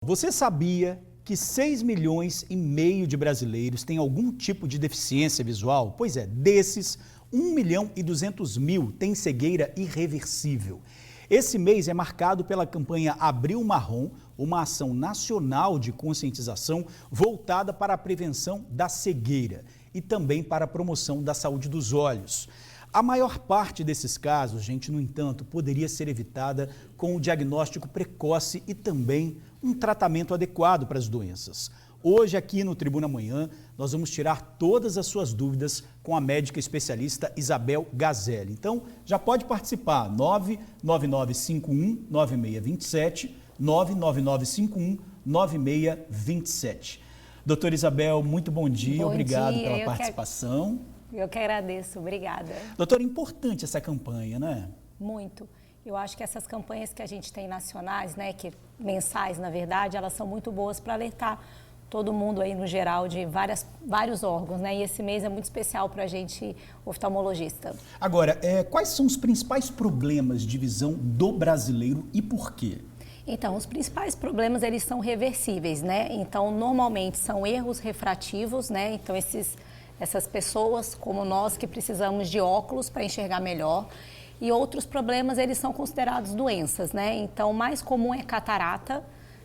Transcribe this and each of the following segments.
Você sabia que 6,5 milhões de brasileiros têm algum tipo de deficiência visual? Pois é, desses, 1.200.000 têm cegueira irreversível. Esse mês é marcado pela campanha Abril Marrom, uma ação nacional de conscientização voltada para a prevenção da cegueira e também para a promoção da saúde dos olhos. A maior parte desses casos, gente, no entanto, poderia ser evitada com o diagnóstico precoce e também um tratamento adequado para as doenças. Hoje, aqui no Tribuna Manhã, nós vamos tirar todas as suas dúvidas com a médica especialista Isabel Gazelli. Então, já pode participar, 99951-9627, 99951-9627. Doutora Isabel, muito bom dia, obrigado pela participação. Eu que agradeço, obrigada. Doutora, é importante essa campanha, né? Muito. Eu acho que essas campanhas que a gente tem nacionais, né, que mensais, na verdade, elas são muito boas para alertar todo mundo aí no geral de vários órgãos, né? E esse mês é muito especial para a gente, oftalmologista. Agora, quais são os principais problemas de visão do brasileiro e por quê? Então, os principais problemas, eles são reversíveis, né? Então, normalmente são erros refrativos, né? Então, essas pessoas como nós que precisamos de óculos para enxergar melhor. E outros problemas, eles são considerados doenças, né? Então, o mais comum é catarata,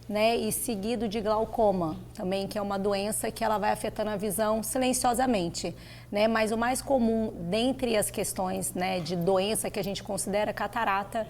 né? E seguido de glaucoma, também, que é uma doença que ela vai afetando a visão silenciosamente, né? Mas o mais comum, dentre as questões, né, de doença que a gente considera catarata,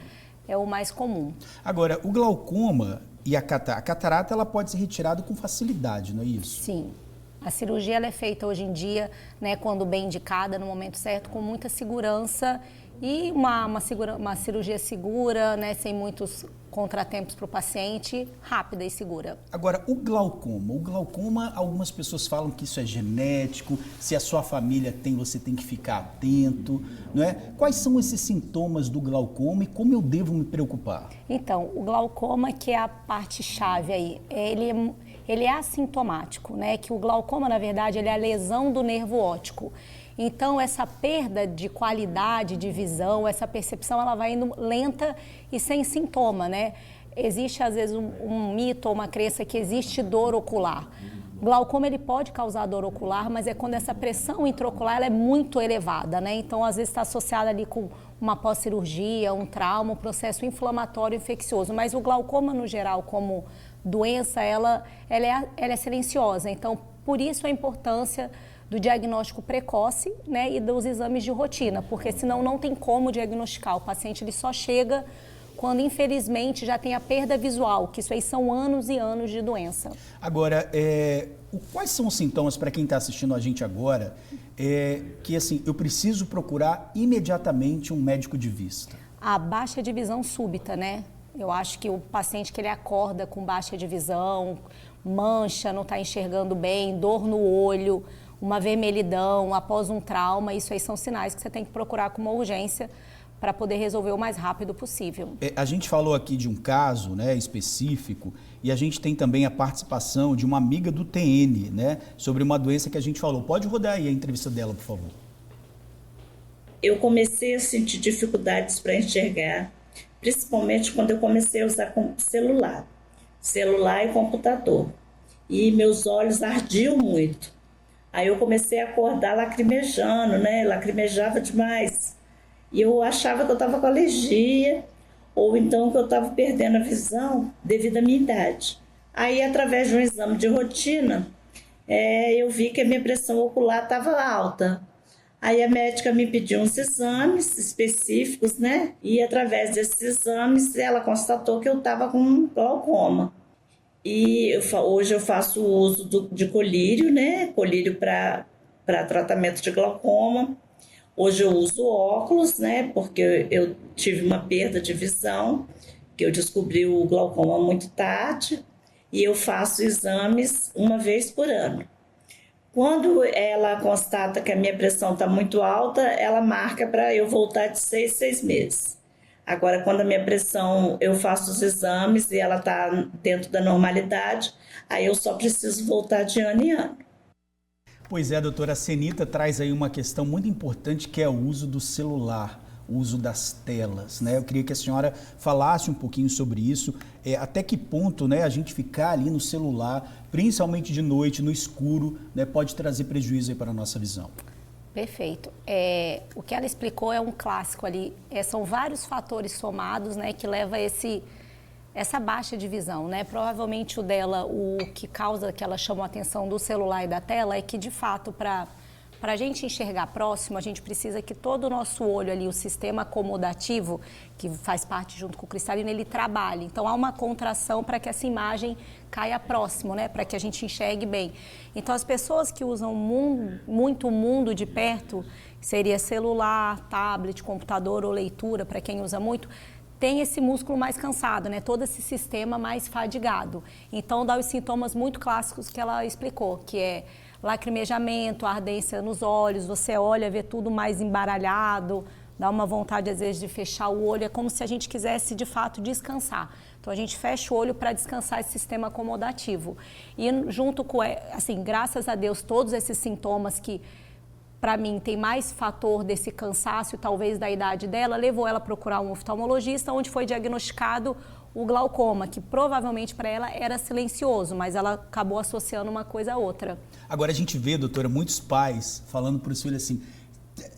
é o mais comum. Agora, o glaucoma e a catarata, ela pode ser retirada com facilidade, não é isso? Sim. A cirurgia ela é feita hoje em dia, né, quando bem indicada, no momento certo, com muita segurança e uma cirurgia segura, né, sem muitos contratempos para o paciente, rápida e segura. Agora, o glaucoma, algumas pessoas falam que isso é genético, se a sua família tem, você tem que ficar atento, não é? Quais são esses sintomas do glaucoma e como eu devo me preocupar? Então, o glaucoma, que é a parte chave aí, ele é assintomático, né? Que o glaucoma, na verdade, ele é a lesão do nervo óptico. Então, essa perda de qualidade de visão, essa percepção, ela vai indo lenta e sem sintoma, né? Existe, às vezes, um mito ou uma crença que existe dor ocular. O glaucoma, ele pode causar dor ocular, mas é quando essa pressão intraocular ela é muito elevada, né? Então, às vezes, está associada ali com uma pós-cirurgia, um trauma, um processo inflamatório infeccioso. Mas o glaucoma, no geral, como doença, ela é silenciosa. Então, por isso a importância do diagnóstico precoce, né, e dos exames de rotina, porque senão não tem como diagnosticar. O paciente ele só chega quando, infelizmente, já tem a perda visual, que isso aí são anos e anos de doença. Agora, quais são os sintomas para quem está assistindo a gente agora, que assim, eu preciso procurar imediatamente um médico de vista? A baixa de visão súbita, né? Eu acho que o paciente que ele acorda com baixa de visão, mancha, não está enxergando bem, dor no olho, uma vermelhidão após um trauma, isso aí são sinais que você tem que procurar com uma urgência para poder resolver o mais rápido possível. A gente falou aqui de um caso, né, específico, e a gente tem também a participação de uma amiga do TN, né, sobre uma doença que a gente falou. Pode rodar aí a entrevista dela, por favor. Eu comecei a sentir dificuldades para enxergar, principalmente quando eu comecei a usar celular e computador. E meus olhos ardiam muito. Aí eu comecei a acordar lacrimejando, né? Lacrimejava demais. E eu achava que eu estava com alergia, ou então que eu estava perdendo a visão devido à minha idade. Aí, através de um exame de rotina, eu vi que a minha pressão ocular estava alta. Aí a médica me pediu uns exames específicos, né? E através desses exames, ela constatou que eu estava com glaucoma. E hoje eu faço o uso de colírio, né? Colírio para tratamento de glaucoma. Hoje eu uso óculos, né? Porque eu tive uma perda de visão, que eu descobri o glaucoma muito tarde. E eu faço exames uma vez por ano. Quando ela constata que a minha pressão está muito alta, ela marca para eu voltar de 6 meses. Agora, quando a minha pressão, eu faço os exames e ela está dentro da normalidade, aí eu só preciso voltar de ano em ano. Pois é, doutora, a Senita traz aí uma questão muito importante que é o uso do celular. o uso das telas, né? Eu queria que a senhora falasse um pouquinho sobre isso, até que ponto, né, a gente ficar ali no celular, principalmente de noite, no escuro, né, pode trazer prejuízo aí para a nossa visão. Perfeito. O que ela explicou é um clássico ali. São vários fatores somados, né, que leva a essa baixa de visão, né? Provavelmente o dela, o que causa que ela chamou a atenção do celular e da tela é que, de fato, para a gente enxergar próximo, a gente precisa que todo o nosso olho ali, o sistema acomodativo, que faz parte junto com o cristalino, ele trabalhe. Então, há uma contração para que essa imagem caia próximo, né? Para que a gente enxergue bem. Então, as pessoas que usam muito o mundo de perto, seria celular, tablet, computador ou leitura, para quem usa muito, tem esse músculo mais cansado, né? Todo esse sistema mais fadigado. Então, dá os sintomas muito clássicos que ela explicou, que é lacrimejamento, ardência nos olhos, você olha, vê tudo mais embaralhado, dá uma vontade, às vezes, de fechar o olho, é como se a gente quisesse, de fato, descansar. Então, a gente fecha o olho para descansar esse sistema acomodativo. E junto com, assim, graças a Deus, todos esses sintomas que, para mim, tem mais fator desse cansaço, talvez da idade dela, levou ela a procurar um oftalmologista, onde foi diagnosticado o glaucoma, que provavelmente para ela era silencioso, mas ela acabou associando uma coisa a outra. Agora a gente vê, doutora, muitos pais falando para os filhos assim,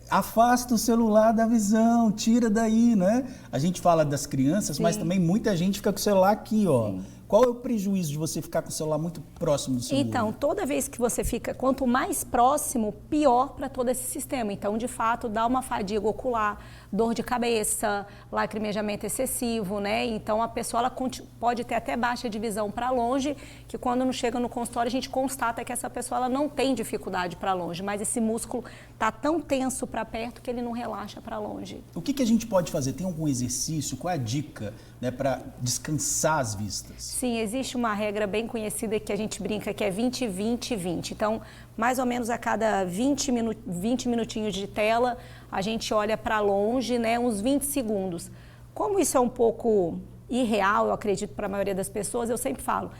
afasta o celular da visão, tira daí, né? A gente fala das crianças, sim, mas também muita gente fica com o celular aqui, ó. Sim. Qual é o prejuízo de você ficar com o celular muito próximo do seu olho? Então, toda vez que você fica, quanto mais próximo, pior para todo esse sistema. Então, de fato, dá uma fadiga ocular, dor de cabeça, lacrimejamento excessivo, né? Então, a pessoa ela pode ter até baixa de visão para longe, que quando não chega no consultório, a gente constata que essa pessoa ela não tem dificuldade para longe, mas esse músculo está tão tenso para perto que ele não relaxa para longe. O que a gente pode fazer? Tem algum exercício? Qual é a dica, né, para descansar as vistas? Sim, existe uma regra bem conhecida que a gente brinca que é 20, 20, 20. Então, mais ou menos a cada 20 minutinhos de tela, a gente olha para longe, né, uns 20 segundos. Como isso é um pouco irreal, eu acredito, para a maioria das pessoas, eu sempre falo,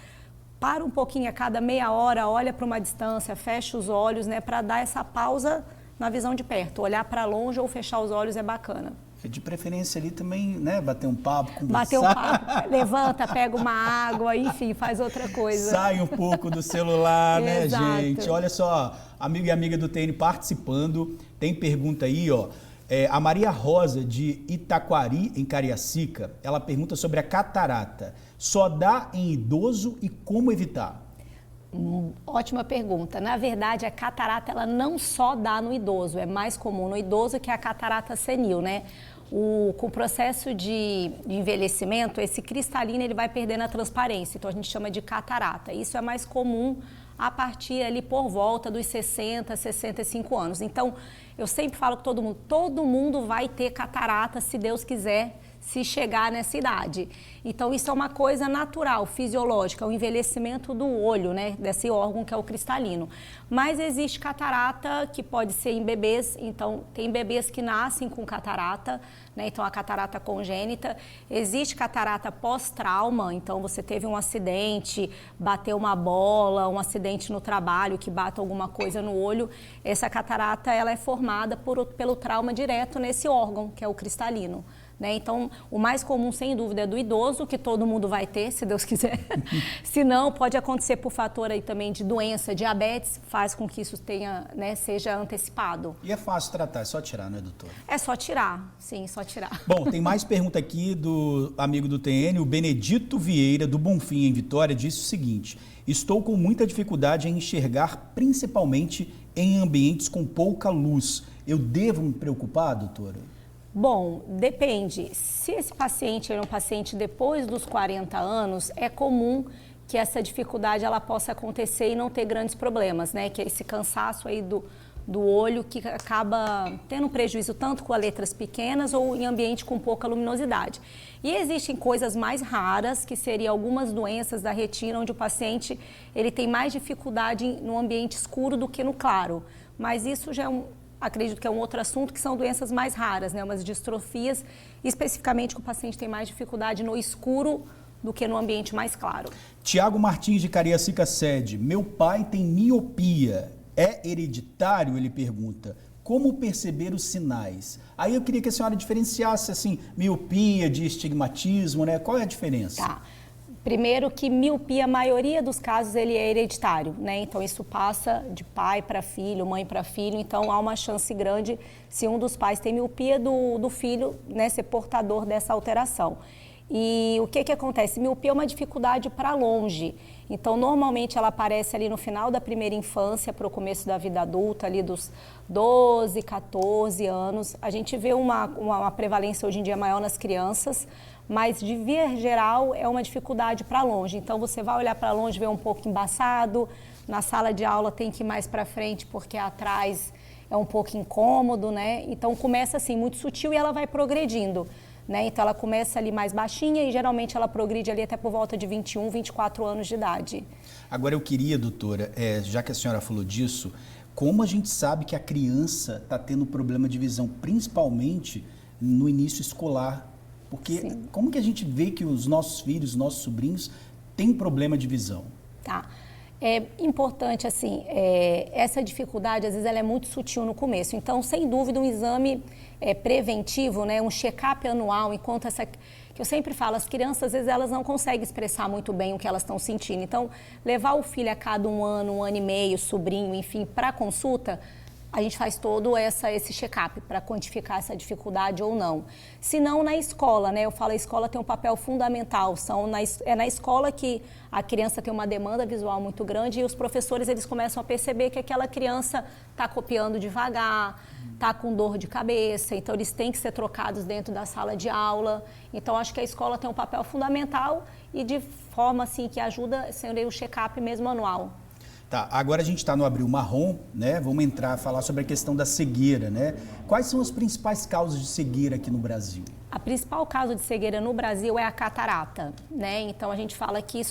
para um pouquinho a cada meia hora, olha para uma distância, fecha os olhos, né, para dar essa pausa na visão de perto. Olhar para longe ou fechar os olhos é bacana. De preferência ali também, né, bater um papo, conversar. Bater um papo, levanta, pega uma água, enfim, faz outra coisa. Sai um pouco do celular, né, Exato. gente? Olha só, amigo e amiga do TN participando, tem pergunta aí, ó. A Maria Rosa, de Itaquari, em Cariacica, ela pergunta sobre a catarata. Só dá em idoso e como evitar? Ótima pergunta. Na verdade, a catarata ela não só dá no idoso, é mais comum no idoso que a catarata senil, né? Com o processo de envelhecimento, esse cristalino ele vai perdendo a transparência, então a gente chama de catarata. Isso é mais comum a partir ali por volta dos 60, 65 anos. Então, eu sempre falo com todo mundo vai ter catarata se Deus quiser, se chegar nessa idade. Então, isso é uma coisa natural, fisiológica, o envelhecimento do olho, né, desse órgão que é o cristalino. Mas existe catarata que pode ser em bebês, então tem bebês que nascem com catarata, né, então a catarata congênita. Existe catarata pós-trauma, então você teve um acidente, bateu uma bola, um acidente no trabalho que bate alguma coisa no olho. Essa catarata ela é formada pelo trauma direto nesse órgão, que é o cristalino. Né? Então, o mais comum, sem dúvida, é do idoso, que todo mundo vai ter, se Deus quiser. Se não, pode acontecer por fator aí também de doença, diabetes, faz com que isso tenha, né, seja antecipado. E é fácil tratar, é só tirar, não é, doutor? É só tirar, sim, só tirar. Bom, tem mais pergunta aqui do amigo do TN, o Benedito Vieira, do Bonfim, em Vitória, disse o seguinte: estou com muita dificuldade em enxergar, principalmente em ambientes com pouca luz. Eu devo me preocupar, doutora? Bom, depende. Se esse paciente é um paciente depois dos 40 anos, é comum que essa dificuldade ela possa acontecer e não ter grandes problemas, né? Que é esse cansaço aí do olho que acaba tendo prejuízo tanto com as letras pequenas ou em ambiente com pouca luminosidade. E existem coisas mais raras, que seriam algumas doenças da retina, onde o paciente ele tem mais dificuldade no ambiente escuro do que no claro. Mas isso já é acredito que é um outro assunto, que são doenças mais raras, né? Umas distrofias, especificamente que o paciente tem mais dificuldade no escuro do que no ambiente mais claro. Tiago Martins, de Cariacica Sede. Meu pai tem miopia. É hereditário? Ele pergunta. Como perceber os sinais? Aí eu queria que a senhora diferenciasse, assim, miopia de estigmatismo, né? Qual é a diferença? Tá. Primeiro que miopia, a maioria dos casos, ele é hereditário, né? Então, isso passa de pai para filho, mãe para filho. Então, há uma chance grande, se um dos pais tem miopia, do filho, né, ser portador dessa alteração. E o que acontece? Miopia é uma dificuldade para longe. Então, normalmente, ela aparece ali no final da primeira infância para o começo da vida adulta, ali dos 12, 14 anos. A gente vê uma prevalência hoje em dia maior nas crianças, mas de via geral é uma dificuldade para longe. Então você vai olhar para longe, vê um pouco embaçado, na sala de aula tem que ir mais para frente porque atrás é um pouco incômodo, né? Então começa assim muito sutil e ela vai progredindo, né? Então ela começa ali mais baixinha e geralmente ela progride ali até por volta de 21, 24 anos de idade. Agora eu queria, doutora, já que a senhora falou disso, como a gente sabe que a criança está tendo problema de visão, principalmente no início escolar? Porque Sim. Como que a gente vê que os nossos filhos, nossos sobrinhos têm problema de visão? Tá. É importante, assim, essa dificuldade, às vezes, ela é muito sutil no começo. Então, sem dúvida, um exame preventivo, né, um check-up anual, enquanto que eu sempre falo, as crianças, às vezes, elas não conseguem expressar muito bem o que elas estão sentindo. Então, levar o filho a cada um ano e meio, sobrinho, enfim, para consulta, a gente faz todo esse check-up para quantificar essa dificuldade ou não. Se não, na escola, né? Eu falo, a escola tem um papel fundamental. É na escola que a criança tem uma demanda visual muito grande e os professores, eles começam a perceber que aquela criança está copiando devagar, está com dor de cabeça, então eles têm que ser trocados dentro da sala de aula. Então, acho que a escola tem um papel fundamental e de forma, assim, que ajuda, sendo o check-up mesmo anual. Tá, agora a gente está no Abril Marrom, né? Vamos falar sobre a questão da cegueira, né? Quais são as principais causas de cegueira aqui no Brasil? A principal causa de cegueira no Brasil é a catarata, né? Então a gente fala que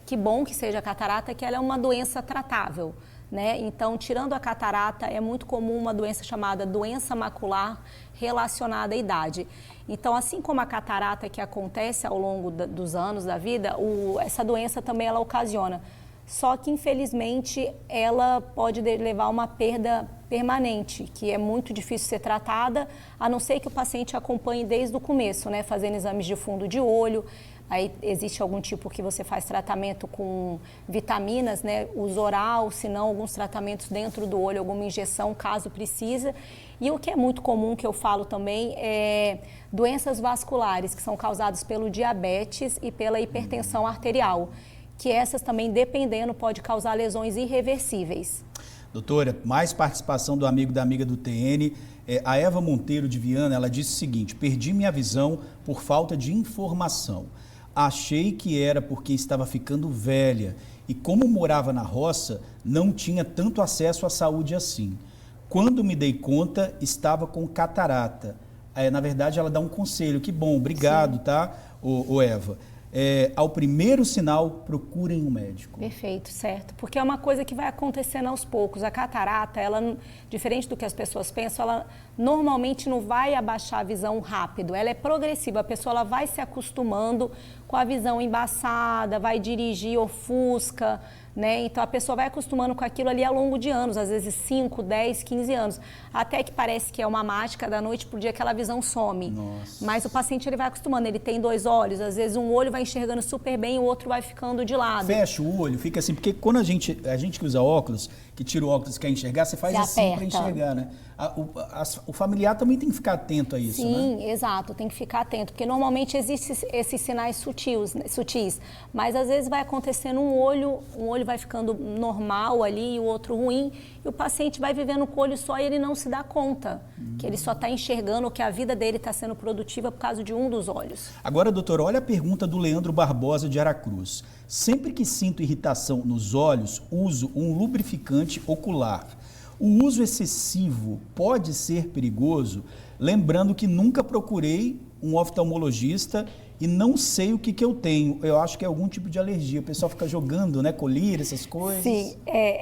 que bom que seja a catarata, que ela é uma doença tratável, né? Então, tirando a catarata, é muito comum uma doença chamada doença macular relacionada à idade. Então, assim como a catarata que acontece ao longo dos anos da vida, essa doença também ela ocasiona. Só que, infelizmente, ela pode levar a uma perda permanente, que é muito difícil ser tratada, a não ser que o paciente acompanhe desde o começo, né? Fazendo exames de fundo de olho. Aí existe algum tipo que você faz tratamento com vitaminas, né? Uso oral, se não, alguns tratamentos dentro do olho, alguma injeção, caso precisa. E o que é muito comum, que eu falo também, é doenças vasculares, que são causadas pelo diabetes e pela hipertensão arterial, que essas também, dependendo, pode causar lesões irreversíveis. Doutora, mais participação do amigo da amiga do TN. A Eva Monteiro de Viana, ela disse o seguinte: perdi minha visão por falta de informação. Achei que era porque estava ficando velha e como morava na roça, não tinha tanto acesso à saúde assim. Quando me dei conta, estava com catarata. Na verdade, ela dá um conselho. Que bom, obrigado, Sim. Tá, Eva? Ao primeiro sinal, procurem um médico. Perfeito, certo. Porque é uma coisa que vai acontecendo aos poucos. A catarata, ela, diferente do que as pessoas pensam, ela normalmente não vai abaixar a visão rápido. Ela é progressiva. A pessoa ela vai se acostumando com a visão embaçada, vai dirigir, ofusca, né? Então a pessoa vai acostumando com aquilo ali ao longo de anos, às vezes 5, 10, 15 anos, até que parece que é uma mágica, da noite pro dia aquela visão some. Nossa. Mas o paciente ele vai acostumando, ele tem 2 olhos, às vezes um olho vai enxergando super bem, o outro vai ficando de lado. Fecha o olho, fica assim, porque quando a gente que usa óculos, que tira o óculos e quer enxergar, você faz assim para enxergar, né? O familiar também tem que ficar atento a isso, Sim, né? Exato, tem que ficar atento, porque normalmente existem esses sinais sutis, mas às vezes vai acontecendo um olho vai ficando normal ali e o outro ruim, e o paciente vai vivendo com o olho só e ele não se dá conta que ele só está enxergando que a vida dele está sendo produtiva por causa de um dos olhos. Agora, doutora, olha a pergunta do Leandro Barbosa de Aracruz. Sempre que sinto irritação nos olhos, uso um lubrificante ocular. O uso excessivo pode ser perigoso? Lembrando que nunca procurei um oftalmologista e não sei o que eu tenho. Eu acho que é algum tipo de alergia. O pessoal fica jogando, né, colírio, essas coisas. Sim,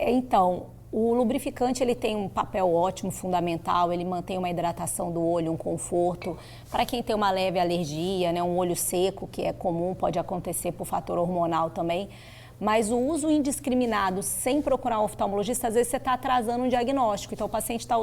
então, o lubrificante ele tem um papel ótimo, fundamental, ele mantém uma hidratação do olho, um conforto. Para quem tem uma leve alergia, né, um olho seco, que é comum, pode acontecer por fator hormonal também. Mas o uso indiscriminado, sem procurar um oftalmologista, às vezes você está atrasando um diagnóstico. Então, o paciente está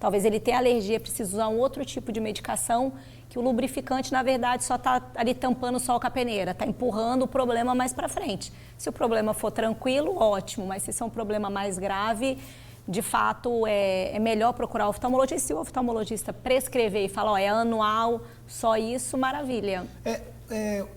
Talvez ele tenha alergia, precisa usar um outro tipo de medicação, que o lubrificante, na verdade, só está ali tampando só com a peneira, está empurrando o problema mais para frente. Se o problema for tranquilo, ótimo, mas se é um problema mais grave, de fato, é melhor procurar o oftalmologista. Se o oftalmologista prescrever e falar, ó, é anual, só isso, maravilha.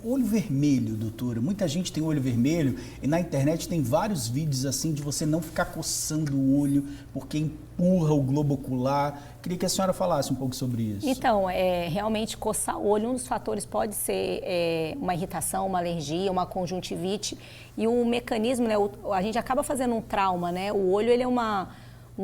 Olho vermelho, doutora. Muita gente tem olho vermelho e na internet tem vários vídeos assim de você não ficar coçando o olho porque empurra o globo ocular. Queria que a senhora falasse um pouco sobre isso. Então, realmente coçar o olho, um dos fatores pode ser uma irritação, uma alergia, uma conjuntivite. E o mecanismo, né, a gente acaba fazendo um trauma, né? O olho, ele é um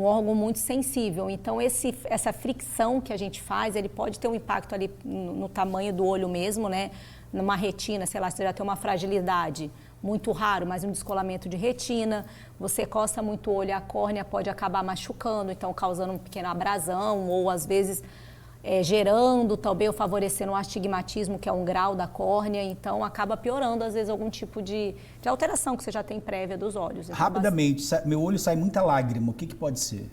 órgão muito sensível, então essa fricção que a gente faz, ele pode ter um impacto ali no tamanho do olho mesmo, né? Numa retina, sei lá, você já tem uma fragilidade, muito raro, mas um descolamento de retina, você coça muito o olho, a córnea pode acabar machucando, então causando um pequeno abrasão, ou às vezes gerando também ou favorecendo um astigmatismo, que é um grau da córnea, então acaba piorando às vezes algum tipo de alteração que você já tem prévia dos olhos. Então, rapidamente, meu olho sai muita lágrima, o que pode ser?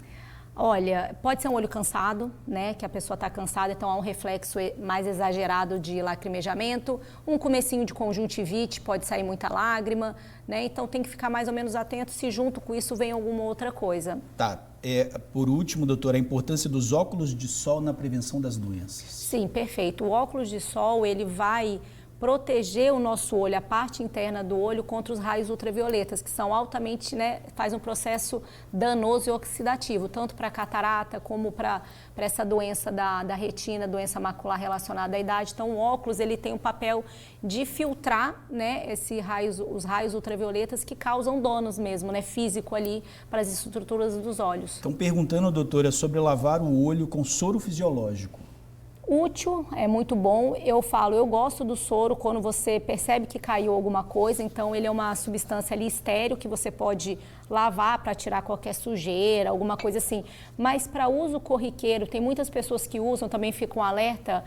Olha, pode ser um olho cansado, né, que a pessoa está cansada, então há um reflexo mais exagerado de lacrimejamento, um comecinho de conjuntivite, pode sair muita lágrima, né, então tem que ficar mais ou menos atento se junto com isso vem alguma outra coisa. Tá, por último, doutora, a importância dos óculos de sol na prevenção das doenças. Sim, perfeito. O óculos de sol, ele vai proteger o nosso olho, a parte interna do olho, contra os raios ultravioletas, que são altamente, né, faz um processo danoso e oxidativo, tanto para a catarata como para essa doença da retina, doença macular relacionada à idade. Então, o óculos, ele tem o papel de filtrar, né, os raios ultravioletas que causam danos mesmo, né, físico ali para as estruturas dos olhos. Estão perguntando, doutora, sobre lavar o olho com soro fisiológico. Útil, é muito bom. Eu gosto do soro quando você percebe que caiu alguma coisa, então ele é uma substância ali estéril que você pode lavar para tirar qualquer sujeira, alguma coisa assim. Mas para uso corriqueiro, tem muitas pessoas que usam, também ficam alerta,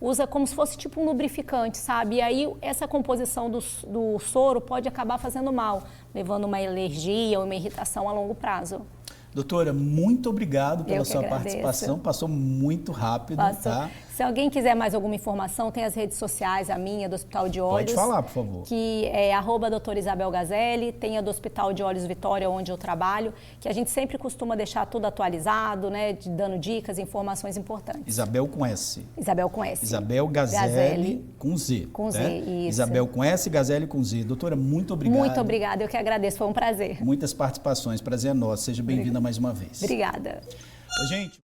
usa como se fosse tipo um lubrificante, sabe? E aí essa composição do soro pode acabar fazendo mal, levando uma alergia ou uma irritação a longo prazo. Doutora, muito obrigado pela sua participação. Passou muito rápido, tá? Se alguém quiser mais alguma informação, tem as redes sociais, a minha, do Hospital de Olhos. Pode falar, por favor. Que é @doutora Isabel Gazelli, tem a do Hospital de Olhos Vitória, onde eu trabalho, que a gente sempre costuma deixar tudo atualizado, né, dando dicas, informações importantes. Isabel com S. Isabel com S. Isabel Gazelli com Z. Com Z, né? isso. Isabel com S, Gazelli com Z. Doutora, muito obrigado. Muito obrigada, eu que agradeço, foi um prazer. Muitas participações, prazer é nosso. Seja bem-vinda mais uma vez. Obrigada. Gente...